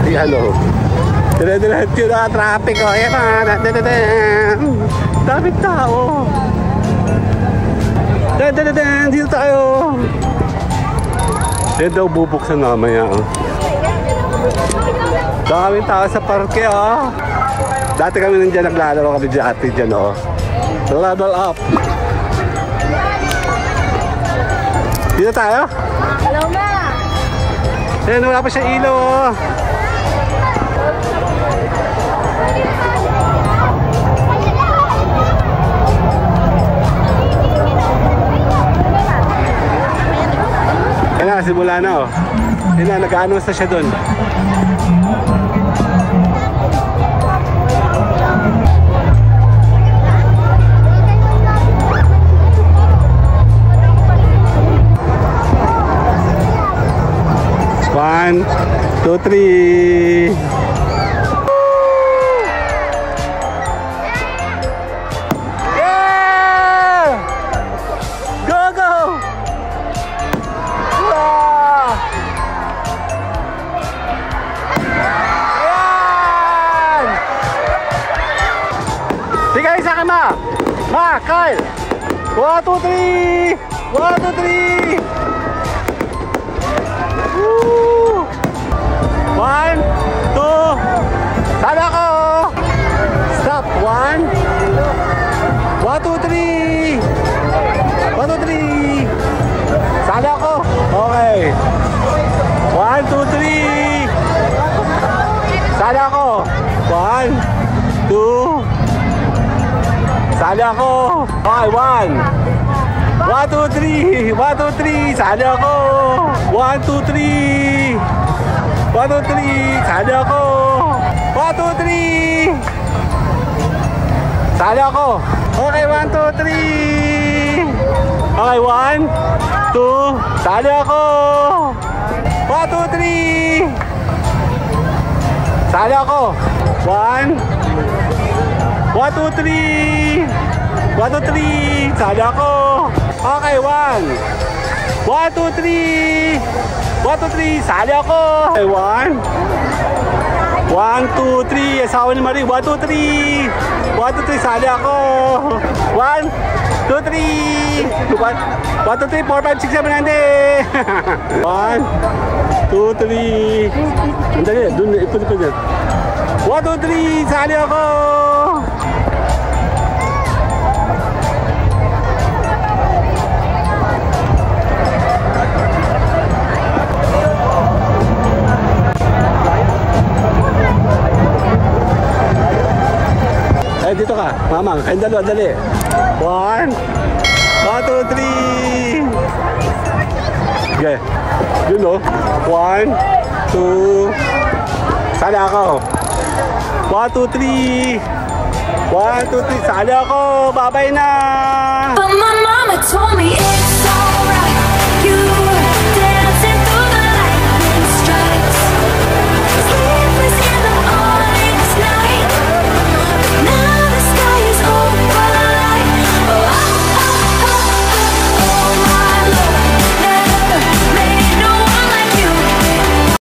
Ayan o. Dire-diretso na traffic o. Ayan na. Dami tao. Dito tayo. Ayan daw bubuksan mamaya o. Dami tao sa parke o. Dati kami nandiyan naglalaro kami dati dyan o. Level up. Dito tayo? Hello ma. Ayan, wala pa siya ilo o. Ayan na, simula na o. Ayan na, nag-announce na siya dun. One, two, three. Yeah! Go, go! Wow! Ayan! Sige, isa ka ma! Ma, Kyle! 1, 2, 3! 1, 2, 3! Woo! 1, 2, sana ko! Stop! 1, 2, 3! 1, 2, 3! Sana ko! Okay! 1, 2, 3! Sana ko! 1, 2! Sana ko! Okay, 1! 1, 2, 3! 1, 2, 3! Sana ko! 1, 2, 3! 1, 2, 3! Sana ko! 1, 2, 3! Sana ko! Okay, 1, 2, 3! Okay, 1, 2! Sana ko! 1, 2, 3! Sana ko! 1, 2, 3! 1, 2, 3! Sana ko! Okay, 1! 1, 2, 3! 1, 2, 3! Sali ako! Okay, 1! 1, 2, 3! Asawa ni Marie! 1, 2, 3! 1, 2, 3! Sali ako! 1, 2, 3! 1, 2, 3! 4, 5, 6, 7, 8! 1, 2, 3! Andali, dun, ipon dyan. 1, 2, 3! Sali ako! Eh, dito ka, mamang. Kayong dalawa, dali. 1, 2, 3. Okay. Yun o. 1, 2. Sali ako. 1, 2, 3. 1, 2, 3. Sali ako. Babay na. But my mama told me it's